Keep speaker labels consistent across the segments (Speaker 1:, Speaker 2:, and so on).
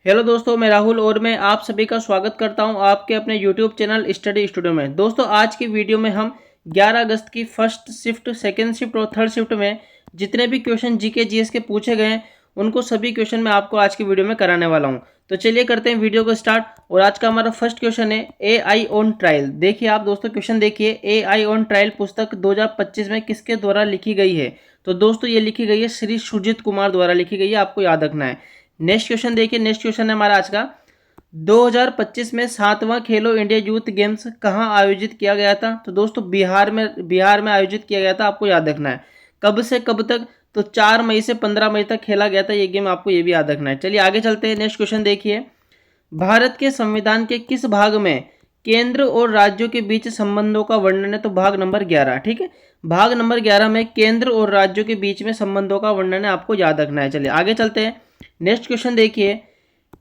Speaker 1: Hello दोस्तों, मैं राहुल और मैं आप सभी का स्वागत करता हूं आपके अपने यूट्यूब चैनल स्टडी स्टूडियो में। दोस्तों, आज की वीडियो में हम 11 अगस्त की फर्स्ट शिफ्ट, सेकेंड शिफ्ट और थर्ड शिफ्ट में जितने भी क्वेश्चन जीके जीएस के पूछे गए हैं उनको सभी क्वेश्चन मैं आपको आज की वीडियो में कराने वाला हूं। तो चलिए करते हैं वीडियो को स्टार्ट। और आज का हमारा फर्स्ट क्वेश्चन है AI ऑन ट्रायल। देखिए आप दोस्तों, क्वेश्चन देखिए, AI ऑन ट्रायल पुस्तक 2025 में किसके द्वारा लिखी गई है? तो दोस्तों ये लिखी गई है श्री सुजीत कुमार द्वारा लिखी गई है, आपको याद रखना है। नेक्स्ट क्वेश्चन देखिए, नेक्स्ट क्वेश्चन है हमारा आज का, 2025 में 7वां खेलो इंडिया यूथ गेम्स कहाँ आयोजित किया गया था? तो दोस्तों बिहार में आयोजित किया गया था, आपको याद रखना है। कब से कब तक? तो 4 मई से 15 मई तक खेला गया था ये गेम, आपको ये भी याद रखना है। चलिए आगे चलते हैं। नेक्स्ट क्वेश्चन देखिए, भारत के संविधान के किस भाग में केंद्र और राज्यों के बीच संबंधों का वर्णन है? तो भाग नंबर 11, ठीक है। भाग नंबर 11 में केंद्र और राज्यों के बीच में संबंधों का वर्णन है, आपको याद रखना है। चलिए आगे चलते हैं। नेक्स्ट क्वेश्चन देखिए,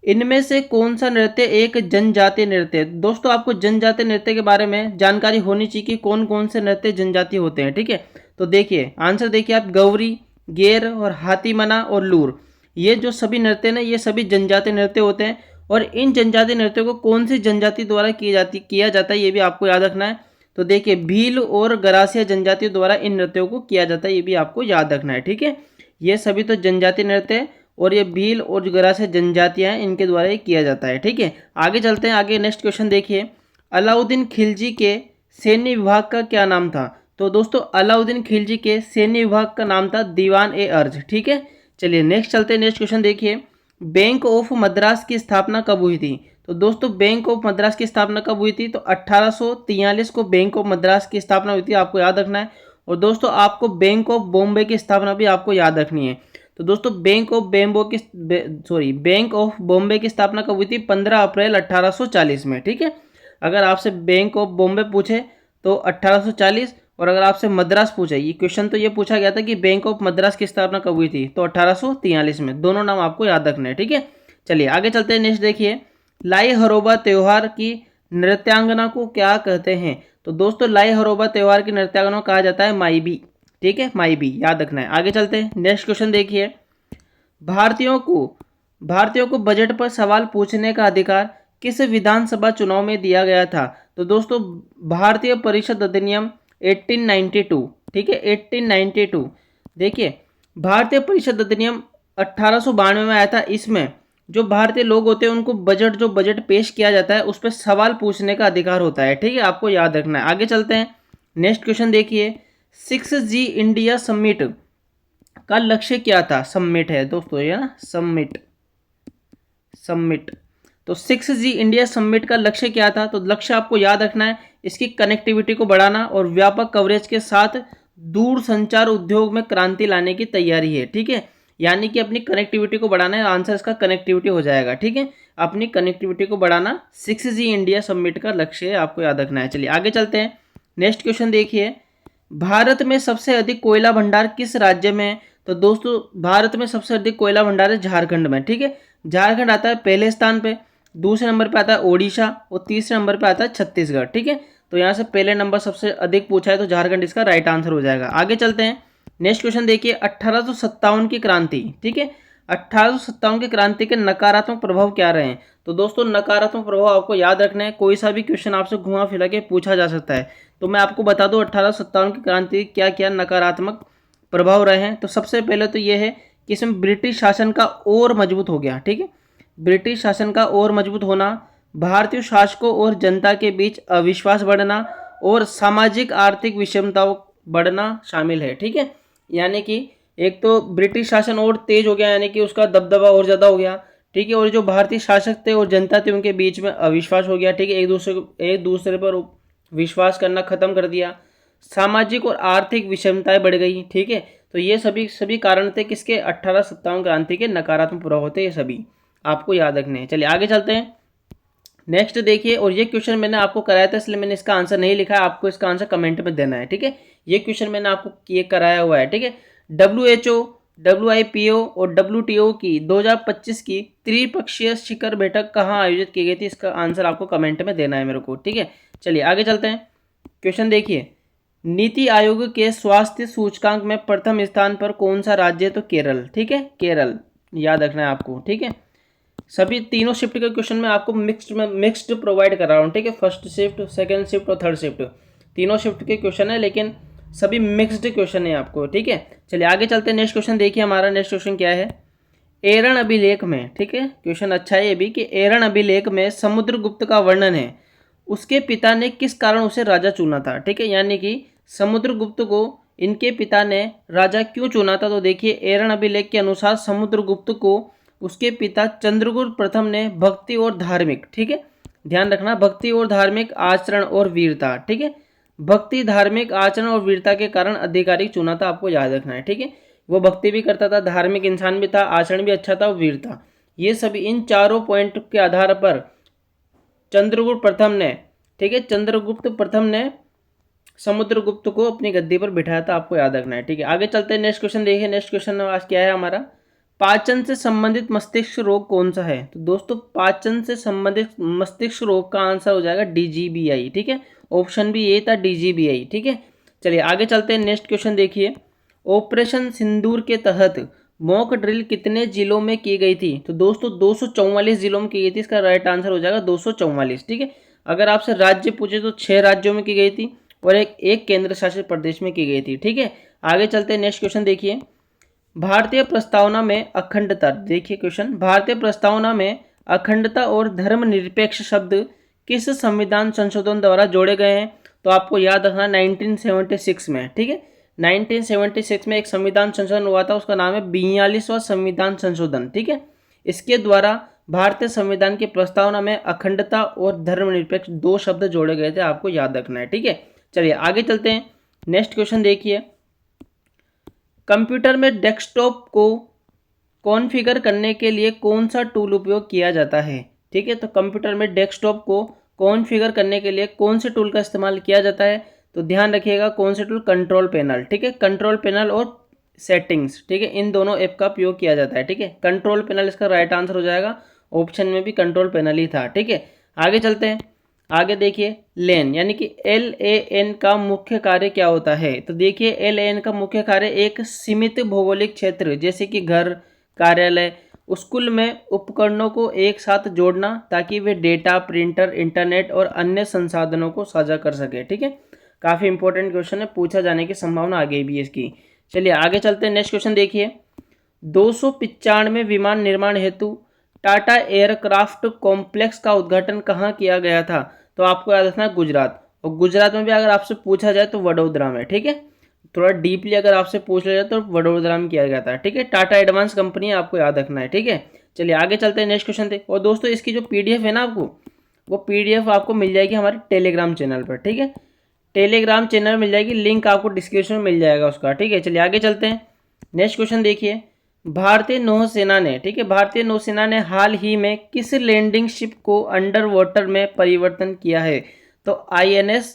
Speaker 1: इनमें से कौन सा नृत्य एक जनजातीय नृत्य है? दोस्तों आपको जनजातीय नृत्य के बारे में जानकारी होनी चाहिए कि कौन कौन से नृत्य जनजातीय होते हैं, ठीक है। तो देखिए आंसर देखिए आप, गौरी, गेर और हाथीमना और लूर, ये जो सभी नृत्य ना, ये सभी जनजातीय नृत्य होते हैं। और इन जनजातीय नृत्यों को कौन सी जनजाति द्वारा किया जाता है, ये भी आपको याद रखना है। तो देखिए भील और गरासिया जनजातियों द्वारा इन नृत्यों को किया जाता है, ये भी आपको याद रखना है, ठीक है। ये सभी तो जनजातीय नृत्य है और ये भील और जो गरासिया जनजातियां हैं इनके द्वारा ये किया जाता है, ठीक है। आगे चलते हैं। आगे नेक्स्ट क्वेश्चन देखिए, अलाउद्दीन खिलजी के सैन्य विभाग का क्या नाम था? तो दोस्तों अलाउद्दीन खिलजी के सैन्य विभाग का नाम था दीवान ए अर्ज, ठीक है। चलिए नेक्स्ट चलते हैं। नेक्स्ट क्वेश्चन देखिए, बैंक ऑफ मद्रास की स्थापना कब हुई थी? तो दोस्तों बैंक ऑफ मद्रास की स्थापना कब हुई थी? तो 1843 को बैंक ऑफ मद्रास की स्थापना हुई थी, आपको याद रखना है। और दोस्तों आपको बैंक ऑफ बॉम्बे की स्थापना भी आपको याद रखनी है। तो दोस्तों बैंक ऑफ बॉम्बे की स्थापना कब हुई थी? 15 अप्रैल 1840 में, ठीक है। अगर आपसे बैंक ऑफ बॉम्बे पूछे तो 1840, और अगर आपसे मद्रास पूछे, ये क्वेश्चन तो ये पूछा गया था कि बैंक ऑफ मद्रास की स्थापना कब हुई थी, तो 1843 में। दोनों नाम आपको याद रखने हैं, ठीक है। चलिए आगे चलते हैं। नेक्स्ट देखिए, लाई हरोबा त्योहार की नृत्यांगना को क्या कहते हैं? तो दोस्तों लाई हरोबा त्योहार की नृत्यांगना कहा जाता है माईबी, ठीक है, माईबी, याद रखना है। आगे चलते हैं। नेक्स्ट क्वेश्चन देखिए, भारतीयों को भारतीयों को बजट पर सवाल पूछने का अधिकार किस विधानसभा चुनाव में दिया गया था? तो दोस्तों भारतीय परिषद अधिनियम 1892, ठीक है, 1892। देखिए भारतीय परिषद अधिनियम 1892 में आया था। इसमें जो भारतीय लोग होते हैं उनको बजट पेश किया जाता है उस पर सवाल पूछने का अधिकार होता है, ठीक है, आपको याद रखना है। आगे चलते हैं। नेक्स्ट क्वेश्चन देखिए, 6G इंडिया समिट का लक्ष्य क्या था? समिट है दोस्तों ये ना, समिट। तो 6G इंडिया समिट का लक्ष्य क्या था? तो लक्ष्य आपको याद रखना है, इसकी कनेक्टिविटी को बढ़ाना और व्यापक कवरेज के साथ दूर संचार उद्योग में क्रांति लाने की तैयारी है, ठीक है। यानी कि अपनी कनेक्टिविटी को बढ़ाना है, आंसर इसका कनेक्टिविटी हो जाएगा, ठीक है। अपनी कनेक्टिविटी को बढ़ाना 6G इंडिया समिट का लक्ष्य है, आपको याद रखना है। चलिए आगे चलते हैं। नेक्स्ट क्वेश्चन देखिए, भारत में सबसे अधिक कोयला भंडार किस राज्य में है? तो दोस्तों भारत में सबसे अधिक कोयला भंडार है झारखंड में, ठीक है। झारखंड आता है पहले स्थान पे, दूसरे नंबर पे आता है ओडिशा और तीसरे नंबर पे आता है छत्तीसगढ़, ठीक है। तो यहाँ से पहले नंबर सबसे अधिक पूछा है तो झारखंड इसका राइट आंसर हो जाएगा। आगे चलते हैं। नेक्स्ट क्वेश्चन देखिए, 1857 की क्रांति, ठीक है, 1857 की क्रांति के नकारात्मक प्रभाव क्या रहे हैं? तो दोस्तों नकारात्मक प्रभाव आपको याद रखना है, कोई सा भी क्वेश्चन आपसे घुमा फिरा के पूछा जा सकता है। तो मैं आपको बता दूं 1857 की क्रांति क्या क्या नकारात्मक प्रभाव रहे हैं। तो सबसे पहले तो ये है कि इसमें ब्रिटिश शासन का और मजबूत हो गया, ठीक है, ब्रिटिश शासन का और मजबूत होना, भारतीय शासकों और जनता के बीच अविश्वास बढ़ना और सामाजिक आर्थिक विषमताओं बढ़ना शामिल है, ठीक है। यानी कि एक तो ब्रिटिश शासन और तेज हो गया, यानी कि उसका दबदबा और ज़्यादा हो गया, ठीक है। और जो भारतीय शासक थे और जनता थी उनके बीच में अविश्वास हो गया, ठीक है, एक दूसरे पर विश्वास करना खत्म कर दिया, सामाजिक और आर्थिक विषमताएं बढ़ गई, ठीक है। तो ये सभी कारण थे किसके? 1857 क्रांति के नकारात्मक प्रभाव होते, ये सभी आपको याद रखने हैं। चलिए आगे चलते हैं। नेक्स्ट देखिए, और ये क्वेश्चन मैंने आपको कराया था इसलिए मैंने इसका आंसर नहीं लिखा है, आपको इसका आंसर कमेंट में देना है, ठीक है। ये क्वेश्चन मैंने आपको ये कराया हुआ है, ठीक है। WHO, WIPO और WTO की 2025 की त्रिपक्षीय शिखर बैठक कहाँ आयोजित की गई थी? इसका आंसर आपको कमेंट में देना है मेरे को, ठीक है। चलिए आगे चलते हैं। क्वेश्चन देखिए, नीति आयोग के स्वास्थ्य सूचकांक में प्रथम स्थान पर कौन सा राज्य है? तो केरल, ठीक है, केरल, याद रखना है आपको, ठीक है। सभी तीनों शिफ्ट के क्वेश्चन में आपको मिक्स्ड प्रोवाइड कर रहा हूँ, ठीक है। फर्स्ट शिफ्ट, सेकंड शिफ्ट और थर्ड शिफ्ट, तीनों शिफ्ट के क्वेश्चन है, लेकिन सभी मिक्स्ड क्वेश्चन है आपको, ठीक है। चलिए आगे चलते हैं। नेक्स्ट क्वेश्चन देखिए, हमारा नेक्स्ट क्वेश्चन क्या है। एरण अभिलेख में, ठीक है, क्वेश्चन अच्छा है ये भी, कि एरण अभिलेख में समुद्रगुप्त का वर्णन है, उसके पिता ने किस कारण उसे राजा चुना था, ठीक है। यानी कि समुद्रगुप्त को इनके पिता ने राजा क्यों चुना था, तो देखिए एरण अभिलेख के अनुसार समुद्रगुप्त को उसके पिता चंद्रगुप्त प्रथम ने भक्ति और धार्मिक, ठीक है, ध्यान रखना, भक्ति और धार्मिक आचरण और वीरता, ठीक है, भक्ति, धार्मिक आचरण और वीरता के कारण अधिकारी चुना था, आपको याद रखना है, ठीक है। वो भक्ति भी करता था, धार्मिक इंसान भी था, आचरण भी अच्छा था और वीरता, ये सभी इन चारों पॉइंट के आधार पर चंद्रगुप्त प्रथम ने, ठीक है, चंद्रगुप्त प्रथम ने समुद्रगुप्त को अपनी गद्दी पर बिठाया था, आपको याद रखना है, ठीक है। आगे चलते हैं। नेक्स्ट क्वेश्चन देखिए। नेक्स्ट क्वेश्चन आज क्या है हमारा, पाचन से संबंधित मस्तिष्क रोग कौन सा है। तो दोस्तों पाचन से संबंधित मस्तिष्क रोग का आंसर हो जाएगा डीजीबीआई, ठीक है। ऑप्शन भी ये था डीजीबीआई, ठीक है। चलिए आगे चलते हैं। नेक्स्ट क्वेश्चन देखिए, ऑपरेशन सिंदूर के तहत मॉक ड्रिल कितने जिलों में की गई थी। तो दोस्तों 244 जिलों में की गई थी, इसका राइट आंसर हो जाएगा 244, ठीक है। अगर आपसे राज्य पूछे तो 6 राज्यों में की गई थी और एक केंद्र शासित प्रदेश में की गई थी, ठीक है। आगे चलते हैं। नेक्स्ट क्वेश्चन देखिए, भारतीय प्रस्तावना में अखंडता, देखिए क्वेश्चन, भारतीय प्रस्तावना में अखंडता और धर्मनिरपेक्ष शब्द किस संविधान संशोधन द्वारा जोड़े गए हैं। तो आपको याद रखना 1976 में, ठीक है, 1976 में एक संविधान संशोधन हुआ था, उसका नाम है 42वां संविधान संशोधन, ठीक है। इसके द्वारा भारतीय संविधान की प्रस्तावना में अखंडता और धर्मनिरपेक्ष 2 शब्द जोड़े गए थे, आपको याद रखना है, ठीक है। चलिए आगे चलते हैं। नेक्स्ट क्वेश्चन देखिए, कंप्यूटर में डेस्कटॉप को कॉन्फ़िगर करने के लिए कौन सा टूल उपयोग किया जाता है, ठीक है। तो कंप्यूटर में डेस्कटॉप को कॉन्फ़िगर करने के लिए कौन से टूल का इस्तेमाल किया जाता है, तो ध्यान रखिएगा कौन से टूल, कंट्रोल पैनल, ठीक है, कंट्रोल पैनल और सेटिंग्स, ठीक है, इन दोनों ऐप का उपयोग किया जाता है, ठीक है। कंट्रोल पैनल इसका राइट आंसर हो जाएगा, ऑप्शन में भी कंट्रोल पैनल ही था, ठीक है। आगे चलते हैं। आगे देखिए, लेन यानी कि LAN का मुख्य कार्य क्या होता है। तो देखिए LAN का मुख्य कार्य एक सीमित भौगोलिक क्षेत्र जैसे कि घर, कार्यालय, स्कूल में उपकरणों को एक साथ जोड़ना ताकि वे डेटा, प्रिंटर, इंटरनेट और अन्य संसाधनों को साझा कर सके, ठीक है। काफ़ी इंपॉर्टेंट क्वेश्चन है, पूछा जाने की संभावना आगे भी है इसकी। चलिए आगे चलते हैं। नेक्स्ट क्वेश्चन देखिए, 295 विमान निर्माण हेतु टाटा एयरक्राफ्ट कॉम्प्लेक्स का उद्घाटन कहाँ किया गया था। तो आपको याद रखना है गुजरात, और गुजरात में भी अगर आपसे पूछा जाए तो वडोदरा में, ठीक है। थोड़ा डीपली अगर आपसे पूछ लिया जाए तो वडोदरा में किया गया था, ठीक है। टाटा एडवांस कंपनी है, आपको याद रखना है, ठीक है। चलिए आगे चलते हैं। नेक्स्ट क्वेश्चन थे, और दोस्तों इसकी जो PDF है ना, आपको वो PDF आपको मिल जाएगी हमारे टेलीग्राम चैनल पर, ठीक है। टेलीग्राम चैनल मिल जाएगी, लिंक आपको डिस्क्रिप्शन में मिल जाएगा उसका, ठीक है। चलिए आगे चलते हैं। नेक्स्ट क्वेश्चन देखिए, भारतीय नौसेना ने, ठीक है, भारतीय नौसेना ने हाल ही में किस लैंडिंग शिप को अंडर वाटर में परिवर्तन किया है। तो INS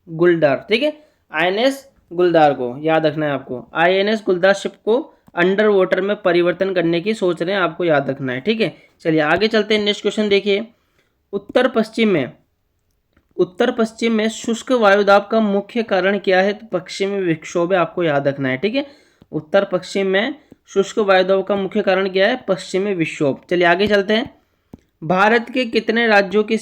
Speaker 1: गुलदार, ठीक है, INS गुलदार को याद रखना है आपको, INS गुलदार शिप को अंडर वाटर में परिवर्तन करने की सोच रहे हैं, आपको याद रखना है, ठीक है। चलिए आगे चलते हैं। नेक्स्ट क्वेश्चन देखिए, उत्तर पश्चिम में शुष्क वायुदाब का मुख्य कारण क्या है। तो पश्चिमी विक्षोभ है, आपको याद रखना है, ठीक है। उत्तर पश्चिम में शुष्क वायुदाब का मुख्य कारण क्या है, पश्चिमी विक्षोभ। चलिए आगे चलते हैं। भारत के कितने राज्यों की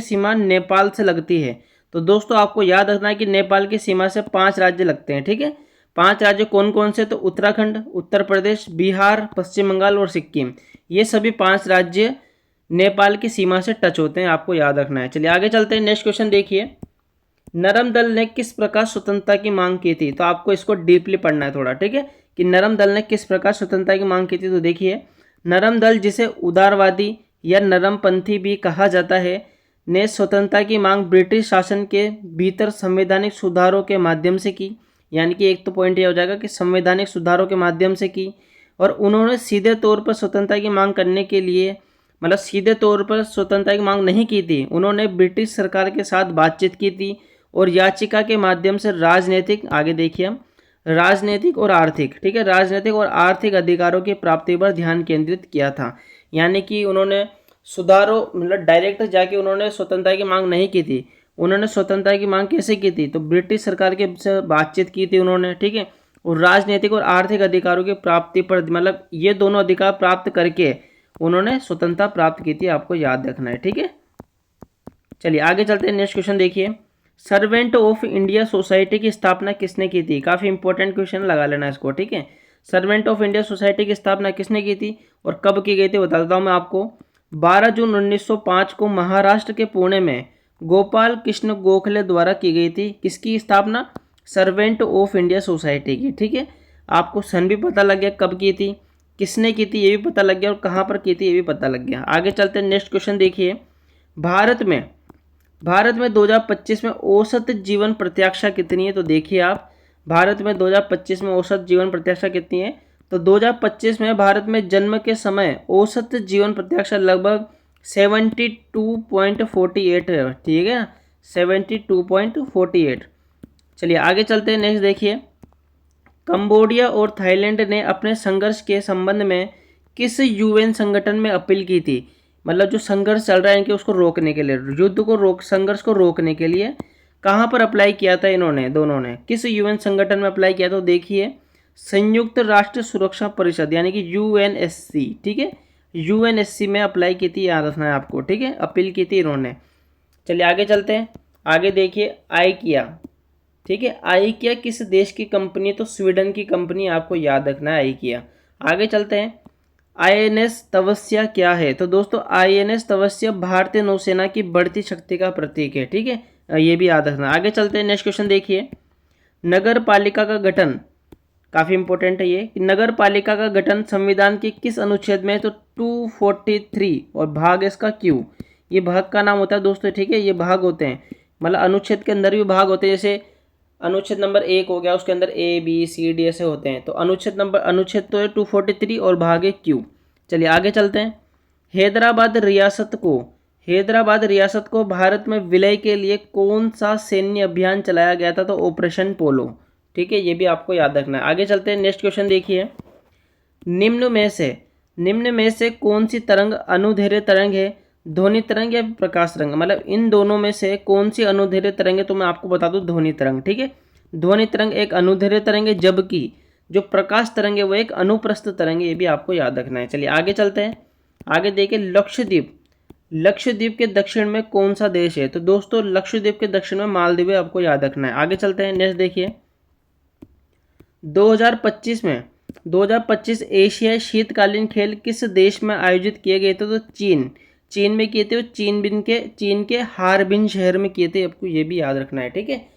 Speaker 1: सीमा नेपाल से लगती है। तो दोस्तों आपको याद रखना है कि नेपाल की सीमा से 5 राज्य लगते हैं, ठीक है। 5 राज्य कौन कौन से, तो उत्तराखंड, उत्तर प्रदेश, बिहार, पश्चिम बंगाल और सिक्किम, ये सभी 5 राज्य नेपाल की सीमा से टच होते हैं, आपको याद रखना है। चलिए आगे चलते हैं। नेक्स्ट क्वेश्चन देखिए, नरम दल ने किस प्रकार स्वतंत्रता की मांग की थी। तो आपको इसको डीपली पढ़ना है थोड़ा, ठीक है, कि नरम दल ने किस प्रकार स्वतंत्रता की मांग की थी। तो देखिए, नरम दल जिसे उदारवादी या नरमपंथी भी कहा जाता है ने स्वतंत्रता की मांग ब्रिटिश शासन के भीतर संवैधानिक सुधारों के माध्यम से की। यानी कि एक तो पॉइंट ये हो जाएगा कि संवैधानिक सुधारों के माध्यम से की, और उन्होंने सीधे तौर पर स्वतंत्रता की मांग करने के लिए, मतलब सीधे तौर पर स्वतंत्रता की मांग नहीं की थी, उन्होंने ब्रिटिश सरकार के साथ बातचीत की थी और याचिका के माध्यम से राजनीतिक, आगे देखिए हम, राजनीतिक और आर्थिक, ठीक है, राजनीतिक और आर्थिक अधिकारों की प्राप्ति पर ध्यान केंद्रित किया था। यानी कि उन्होंने सुधारों, मतलब डायरेक्ट जाके उन्होंने स्वतंत्रता की मांग नहीं की थी, उन्होंने स्वतंत्रता की मांग कैसे की थी, तो ब्रिटिश सरकार के से बातचीत की थी उन्होंने, ठीक है, और राजनीतिक और आर्थिक अधिकारों की प्राप्ति पर, मतलब ये दोनों अधिकार प्राप्त करके उन्होंने स्वतंत्रता प्राप्त की थी, आपको याद रखना है, ठीक है। चलिए आगे चलते हैं, नेक्स्ट क्वेश्चन देखिए, सर्वेंट ऑफ इंडिया सोसाइटी की स्थापना किसने की थी? काफ़ी इंपॉर्टेंट क्वेश्चन, लगा लेना इसको, ठीक है। सर्वेंट ऑफ इंडिया सोसाइटी की स्थापना किसने की थी और कब की गई थी बता देता हूँ मैं आपको। 12 जून 1905 को महाराष्ट्र के पुणे में गोपाल कृष्ण गोखले द्वारा की गई थी। किसकी स्थापना? सर्वेंट ऑफ इंडिया सोसाइटी की, ठीक है। आपको सन भी पता लग गया, कब की थी, किसने की थी ये भी पता लग गया, और कहाँ पर की थी ये भी पता लग गया। आगे चलते हैं, नेक्स्ट क्वेश्चन देखिए, भारत में 2025 में औसत जीवन प्रत्याशा कितनी है? तो देखिए आप, भारत में 2025 में औसत जीवन प्रत्याशा कितनी है? तो 2025 में भारत में जन्म के समय औसत जीवन प्रत्याशा लगभग 72.48 है, ठीक है, 72.48। चलिए आगे चलते हैं, नेक्स्ट देखिए, कंबोडिया और थाईलैंड ने अपने संघर्ष के संबंध में किस यूएन संगठन में अपील की थी? मतलब जो संघर्ष चल रहा है इनके, उसको रोकने के लिए, युद्ध को संघर्ष को रोकने के लिए कहाँ पर अप्लाई किया था इन्होंने, दोनों ने किस यूएन संगठन में अप्लाई किया? तो देखिए, संयुक्त राष्ट्र सुरक्षा परिषद यानी कि यूएनएससी, ठीक है, यूएनएससी में अप्लाई की थी, याद रखना है आपको, ठीक है, अपील की थी इन्होंने। चलिए आगे चलते हैं, आगे देखिए, आइकिया, ठीक है, आइकिया किस देश की कंपनी है? तो स्वीडन की कंपनी, आपको याद रखना है आइकिया। आगे चलते हैं, आईएनएस तपस्या क्या है? तो दोस्तों आईएनएस तपस्या भारतीय नौसेना की बढ़ती शक्ति का प्रतीक है, ठीक है, ये भी याद रखना। आगे चलते हैं, नेक्स्ट क्वेश्चन देखिए, नगर पालिका का गठन, काफ़ी इंपॉर्टेंट है ये, कि नगर पालिका का गठन संविधान के किस अनुच्छेद में है? तो 243 और भाग इसका क्यू, ये भाग का नाम होता है दोस्तों, ठीक है, ये भाग होते हैं, मतलब अनुच्छेद के अंदर भी भाग होते हैं, जैसे अनुच्छेद नंबर 1 हो गया, उसके अंदर A B C D ऐसे होते हैं, तो अनुच्छेद तो है 243 और भाग है क्यू। चलिए आगे चलते हैं, हैदराबाद रियासत को भारत में विलय के लिए कौन सा सैन्य अभियान चलाया गया था? तो ऑपरेशन पोलो, ठीक है, ये भी आपको याद रखना है। आगे चलते हैं, नेक्स्ट क्वेश्चन देखिए, निम्न में से कौन सी तरंग अनुदैर्ध्य तरंग है? ध्वनि तरंग या प्रकाश तरंग, मतलब इन दोनों में से कौन सी अनुदैर्ध्य तरंग है? तो मैं आपको बता दूं, ध्वनि तरंग, ठीक है, ध्वनि तरंग एक अनुदैर्ध्य तरंग है, जबकि जो प्रकाश तरंग है वो एक अनुप्रस्थ तरंग है, ये भी आपको याद रखना है। चलिए आगे चलते हैं, आगे देखिए, लक्षद्वीप के दक्षिण में कौन सा देश है? तो दोस्तों लक्षद्वीप के दक्षिण में मालदीव है, आपको याद रखना है। आगे चलते हैं, नेक्स्ट देखिए, 2025 एशियाई शीतकालीन खेल किस देश में आयोजित किए गए थे? तो चीन में किए थे, चीन के हार्बिन शहर में किए थे, आपको ये भी याद रखना है, ठीक है।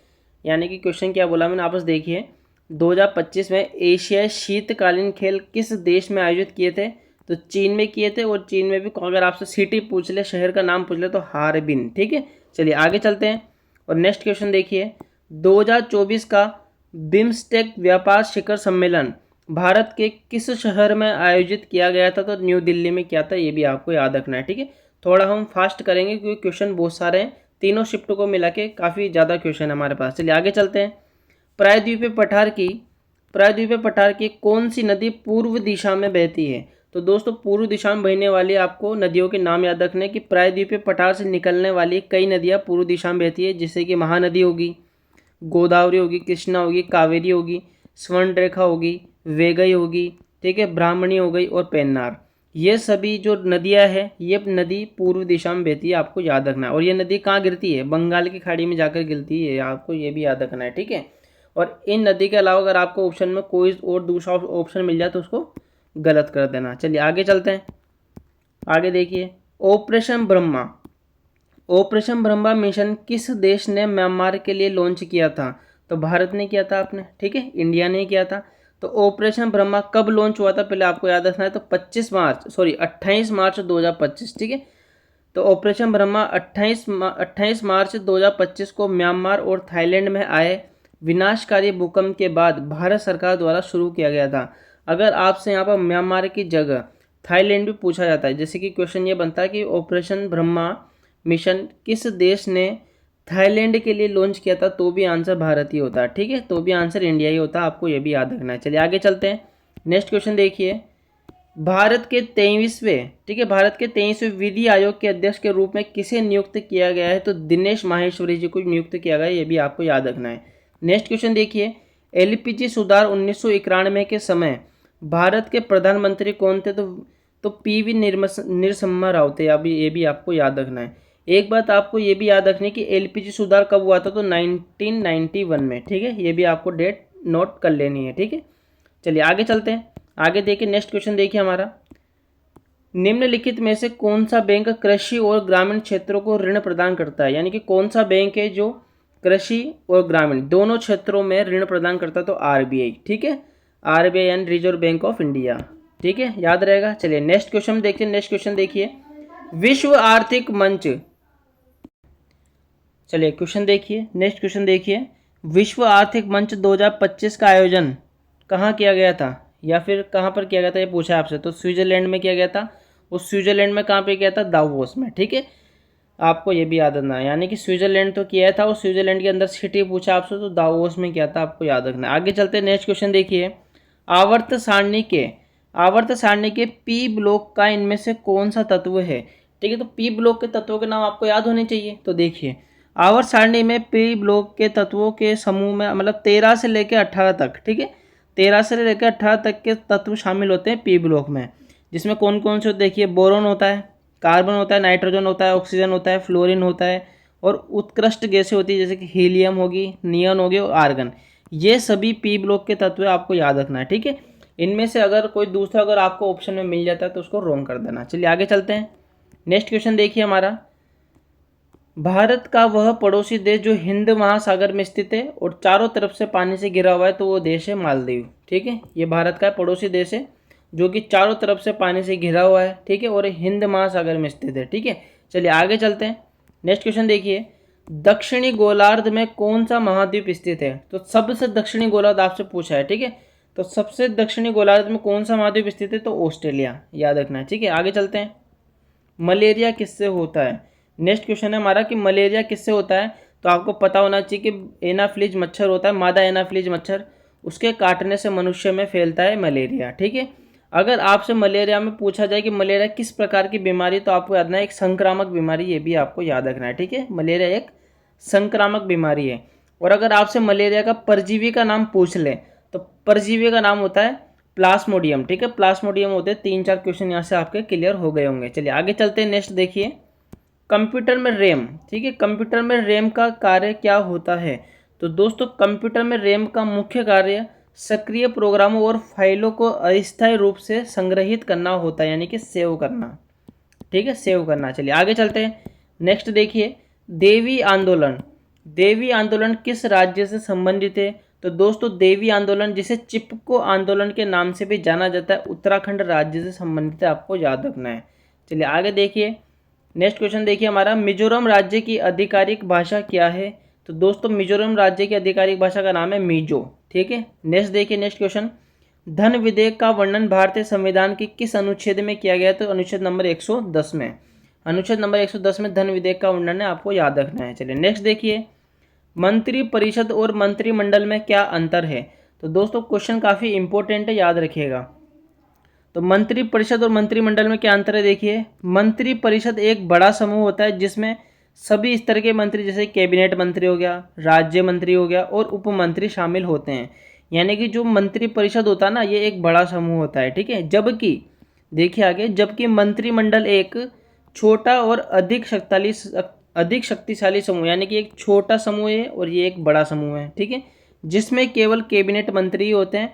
Speaker 1: यानी कि क्वेश्चन क्या बोला मैंने, आपस देखिए, 2025 में एशियाई शीतकालीन खेल किस देश में आयोजित किए थे? तो चीन में किए थे, और चीन में भी अगर आपसे सिटी पूछ ले, शहर का नाम पूछ ले, तो हार्बिन, ठीक है। चलिए आगे चलते हैं, और नेक्स्ट क्वेश्चन देखिए, 2024 का बिम्स्टेक व्यापार शिखर सम्मेलन भारत के किस शहर में आयोजित किया गया था? तो न्यू दिल्ली में किया था, ये भी आपको याद रखना है, ठीक है। थोड़ा हम फास्ट करेंगे क्योंकि क्वेश्चन बहुत सारे हैं, तीनों शिफ्ट को मिला के काफ़ी ज़्यादा क्वेश्चन है हमारे पास। चलिए आगे चलते हैं, प्रायद्वीपीय पठार की कौन सी नदी पूर्व दिशा में बहती है? तो दोस्तों पूर्व दिशा में बहने वाली आपको नदियों के नाम याद रखने कि प्रायद्वीपीय पठार से निकलने वाली कई नदियाँ पूर्व दिशा में बहती है, जैसे कि महानदी होगी, गोदावरी होगी, कृष्णा होगी, कावेरी होगी, स्वर्णरेखा होगी, वेगई होगी, ठीक है, ब्राह्मणी हो गई, और पेन्नार। ये सभी जो नदियां हैं, ये नदी पूर्व दिशा में बहती है, आपको याद रखना है। और ये नदी कहाँ गिरती है? बंगाल की खाड़ी में जाकर गिरती है, आपको ये भी याद रखना है, ठीक है। और इन नदी के अलावा अगर आपको ऑप्शन में कोई और दूसरा ऑप्शन मिल जाए तो उसको गलत कर देना। चलिए आगे चलते हैं, आगे देखिए, ऑपरेशन ब्रह्मा मिशन किस देश ने म्यांमार के लिए लॉन्च किया था? तो भारत ने किया था, आपने, ठीक है, इंडिया ने किया था। तो ऑपरेशन ब्रह्मा कब लॉन्च हुआ था, पहले आपको याद रखना है, तो 28 मार्च 2025, ठीक है। तो ऑपरेशन ब्रह्मा 28 मार्च 2025 को म्यांमार और थाईलैंड में आए विनाशकारी भूकंप के बाद भारत सरकार द्वारा शुरू किया गया था। अगर आपसे यहाँ पर म्यांमार की जगह थाईलैंड भी पूछा जाता है, जैसे कि क्वेश्चन ये बनता है कि ऑपरेशन ब्रह्मा मिशन किस देश ने थाईलैंड के लिए लॉन्च किया था, तो भी आंसर भारत ही होता है, ठीक है, तो भी आंसर इंडिया ही होता है, आपको ये भी याद रखना है। चलिए आगे चलते हैं, नेक्स्ट क्वेश्चन देखिए, भारत के 23वें विधि आयोग के अध्यक्ष के रूप में किसे नियुक्त किया गया है? तो दिनेश माहेश्वरी जी को नियुक्त किया गया है, ये भी आपको याद रखना है। नेक्स्ट क्वेश्चन देखिए, एलपीजी सुधार 1991 के समय भारत के प्रधानमंत्री कौन थे? तो तो पीवी नरसिम्हा राव थे। अभी ये भी आपको याद रखना है। एक बात आपको ये भी याद रखनी है कि एलपीजी सुधार कब हुआ था, तो 1991 में। ठीक है, ये भी आपको डेट नोट कर लेनी है। ठीक है, चलिए आगे चलते हैं। आगे देखिए, नेक्स्ट क्वेश्चन देखिए हमारा, निम्नलिखित में से कौन सा बैंक कृषि और ग्रामीण क्षेत्रों को ऋण प्रदान करता है? यानी कि कौन सा बैंक है जो कृषि और ग्रामीण दोनों क्षेत्रों में ऋण प्रदान करता है? तो आरबीआई। ठीक है, आरबीआई यानी रिजर्व बैंक ऑफ इंडिया। ठीक है, याद रहेगा। चलिए नेक्स्ट क्वेश्चन देखिए। नेक्स्ट क्वेश्चन देखिए, विश्व आर्थिक मंच। चलिए क्वेश्चन देखिए, नेक्स्ट क्वेश्चन देखिए, विश्व आर्थिक मंच 2025 का आयोजन कहाँ किया गया था, या फिर कहाँ पर किया गया था, ये पूछा आपसे। तो स्विट्जरलैंड में किया गया था। उस स्विट्जरलैंड में कहाँ पे किया था? दावोस में। ठीक है, आपको ये भी याद रखना है। यानी कि स्विट्जरलैंड तो किया था, और स्विट्जरलैंड के अंदर सिटी पूछा आपसे तो दावोस में किया था, आपको याद रखना है। आगे चलते हैं, नेक्स्ट क्वेश्चन देखिए, आवर्त सारणी के पी ब्लॉक का इनमें से कौन सा तत्व है? ठीक है, तो पी ब्लॉक के तत्वों के नाम आपको याद होने चाहिए। तो देखिए, आवर्त सारणी में पी ब्लॉक के तत्वों के समूह में मतलब 13 से लेकर 18 तक। ठीक है, 13 से लेकर 18 तक के तत्व शामिल होते हैं पी ब्लॉक में, जिसमें कौन कौन से? देखिए, बोरोन होता है, कार्बन होता है, नाइट्रोजन होता है, ऑक्सीजन होता है, फ्लोरीन होता है, और उत्कृष्ट गैसें होती है जैसे कि हीलियम होगी, नियन होगी और आर्गन। ये सभी पी ब्लॉक के तत्व आपको याद रखना है। ठीक है, इनमें से अगर कोई दूसरा अगर आपको ऑप्शन में मिल जाता है तो उसको रॉन्ग कर देना। चलिए आगे चलते हैं। नेक्स्ट क्वेश्चन देखिए हमारा, भारत का वह पड़ोसी देश जो हिंद महासागर में स्थित है और चारों तरफ से पानी से घिरा हुआ है, तो वो देश है मालदीव। ठीक है, ये भारत का पड़ोसी देश है जो कि चारों तरफ से पानी से घिरा हुआ है। ठीक है, और हिंद महासागर में स्थित है। ठीक है, चलिए आगे चलते हैं। नेक्स्ट क्वेश्चन देखिए, दक्षिणी गोलार्ध में कौन सा महाद्वीप स्थित है? तो सबसे दक्षिणी गोलार्ध आपसे पूछा है। ठीक है, तो सबसे दक्षिणी गोलार्ध में कौन सा महाद्वीप स्थित है? तो ऑस्ट्रेलिया, याद रखना है। ठीक है, आगे चलते हैं। मलेरिया किससे होता है? नेक्स्ट क्वेश्चन है हमारा कि मलेरिया किससे होता है? तो आपको पता होना चाहिए कि एनाफ्लीज मच्छर होता है, मादा एनाफ्लीज मच्छर, उसके काटने से मनुष्य में फैलता है मलेरिया। ठीक है, अगर आपसे मलेरिया में पूछा जाए कि मलेरिया किस प्रकार की बीमारी, तो आपको याद रखना है एक संक्रामक बीमारी, ये भी आपको याद रखना है। ठीक है, मलेरिया एक संक्रामक बीमारी है। और अगर आपसे मलेरिया का परजीवी का नाम पूछ ले तो परजीवी का नाम होता है प्लाज्मोडियम। ठीक है, प्लाज्मोडियम होते हैं। 3-4 क्वेश्चन यहाँ से आपके क्लियर हो गए होंगे। चलिए आगे चलते हैं। नेक्स्ट देखिए, कंप्यूटर में रैम। ठीक है, कंप्यूटर में रैम का कार्य क्या होता है? तो दोस्तों, कंप्यूटर में रैम का मुख्य कार्य सक्रिय प्रोग्रामों और फाइलों को अस्थायी रूप से संग्रहित करना होता है, यानी कि सेव करना। ठीक है, सेव करना। चलिए आगे चलते हैं। नेक्स्ट देखिए, देवी आंदोलन। देवी आंदोलन किस राज्य से संबंधित है? तो दोस्तों, देवी आंदोलन, जिसे चिपको आंदोलन के नाम से भी जाना जाता है, उत्तराखंड राज्य से संबंधित है, आपको याद रखना है। चलिए आगे देखिए। नेक्स्ट क्वेश्चन देखिए हमारा, मिजोरम राज्य की आधिकारिक भाषा क्या है? तो दोस्तों, मिजोरम राज्य की आधिकारिक भाषा का नाम है मिजो। ठीक है, नेक्स्ट देखिए। नेक्स्ट क्वेश्चन, धन विधेयक का वर्णन भारतीय संविधान के किस अनुच्छेद में किया गया? तो अनुच्छेद नंबर 110 में। अनुच्छेद नंबर 110 में धन विधेयक का वर्णन है, आपको याद रखना है। चलिए नेक्स्ट देखिए, मंत्री परिषद और मंत्रिमंडल में क्या अंतर है? तो दोस्तों, क्वेश्चन काफ़ी इंपॉर्टेंट है, याद रखिएगा। तो मंत्री परिषद और मंत्रिमंडल में क्या अंतर है? देखिए, मंत्री परिषद एक बड़ा समूह होता है जिसमें सभी स्तर के मंत्री, जैसे कैबिनेट मंत्री हो गया, राज्य मंत्री हो गया और उप मंत्री शामिल होते हैं। यानी कि जो मंत्री परिषद होता है ना, ये एक बड़ा समूह होता है। ठीक है, जबकि देखिए आगे, जबकि मंत्रिमंडल एक छोटा और अधिक शक्तिशाली समूह, यानी कि एक छोटा समूह है और ये एक बड़ा समूह है। ठीक है, जिसमें केवल कैबिनेट मंत्री ही होते हैं।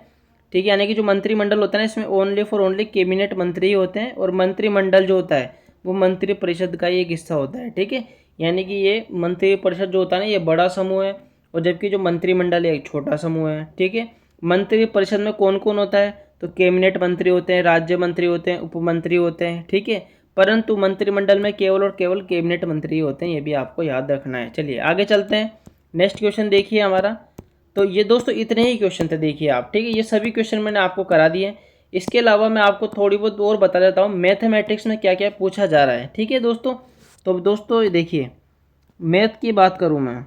Speaker 1: ठीक है, यानी कि जो मंत्रिमंडल होता है ना, इसमें ओनली कैबिनेट मंत्री ही होते हैं, और मंत्रिमंडल जो होता है वो मंत्री परिषद का ही एक हिस्सा होता है। ठीक है, यानी कि ये मंत्री परिषद जो होता है ना, ये बड़ा समूह है, और जबकि जो मंत्रिमंडल है एक छोटा समूह है। ठीक है, मंत्री परिषद में कौन कौन होता है? तो कैबिनेट मंत्री होते हैं, राज्य मंत्री होते हैं, उप मंत्री होते हैं। ठीक है, परंतु मंत्रिमंडल में केवल और केवल कैबिनेट मंत्री होते हैं, ये भी आपको याद रखना है। चलिए आगे चलते हैं। नेक्स्ट क्वेश्चन देखिए हमारा। तो ये दोस्तों इतने ही क्वेश्चन थे, देखिए आप। ठीक है, ये सभी क्वेश्चन मैंने आपको करा दिए। इसके अलावा मैं आपको थोड़ी बहुत और बता देता हूँ मैथमेटिक्स में क्या क्या पूछा जा रहा है। ठीक है दोस्तों, तो दोस्तों देखिए, मैथ की बात करूँ मैं,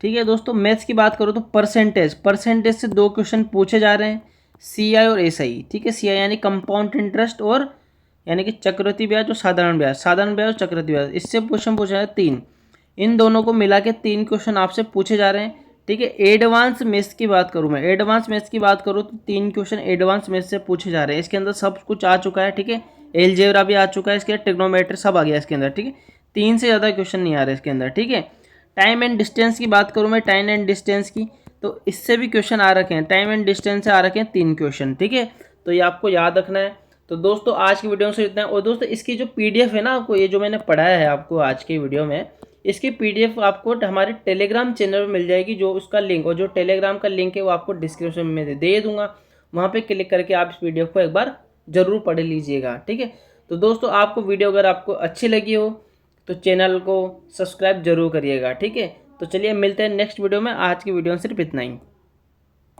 Speaker 1: ठीक है दोस्तों, मैथ्स की बात करूँ तो परसेंटेज से 2 क्वेश्चन पूछे जा रहे हैं, CI और SI। ठीक है, CI यानी कंपाउंड इंटरेस्ट, और यानी कि चक्रवृद्धि ब्याज और साधारण ब्याज और चक्रवृद्धि ब्याज, इससे क्वेश्चन पूछा है 3। इन दोनों को मिला के 3 क्वेश्चन आपसे पूछे जा रहे हैं। ठीक है। एडवांस मैथ्स की बात करूँ मैं, एडवांस मैथ्स की बात करूँ तो 3 क्वेश्चन एडवांस मैथ्स से पूछे जा रहे हैं। इसके अंदर सब कुछ आ चुका है, ठीक है। एलजेब्रा भी आ चुका है, इसके अंदर ट्रिग्नोमेट्री सब आ गया इसके अंदर, ठीक है। 3 से ज़्यादा क्वेश्चन नहीं आ रहे इसके अंदर, ठीक है। टाइम एंड डिस्टेंस की बात करूँ मैं, टाइम एंड डिस्टेंस की, तो इससे भी क्वेश्चन आ रखे हैं। टाइम एंड डिस्टेंस से आ रखे हैं 3 क्वेश्चन, ठीक है। तो ये आपको याद रखना है। तो दोस्तों आज की वीडियो से इतना है। और दोस्तों इसकी जो पीडीएफ है ना, आपको ये जो मैंने पढ़ाया है आपको आज की वीडियो में, इसकी पीडीएफ आपको हमारे टेलीग्राम चैनल में मिल जाएगी, जो उसका लिंक, और जो टेलीग्राम का लिंक है वो आपको डिस्क्रिप्शन में दे दूंगा। वहाँ पे क्लिक करके आप इस पीडीएफ को एक बार जरूर पढ़ लीजिएगा, ठीक है। तो दोस्तों आपको वीडियो अगर आपको अच्छी लगी हो तो चैनल को सब्सक्राइब जरूर करिएगा, ठीक है। तो चलिए मिलते हैं नेक्स्ट वीडियो में। आज की वीडियो में सिर्फ इतना ही।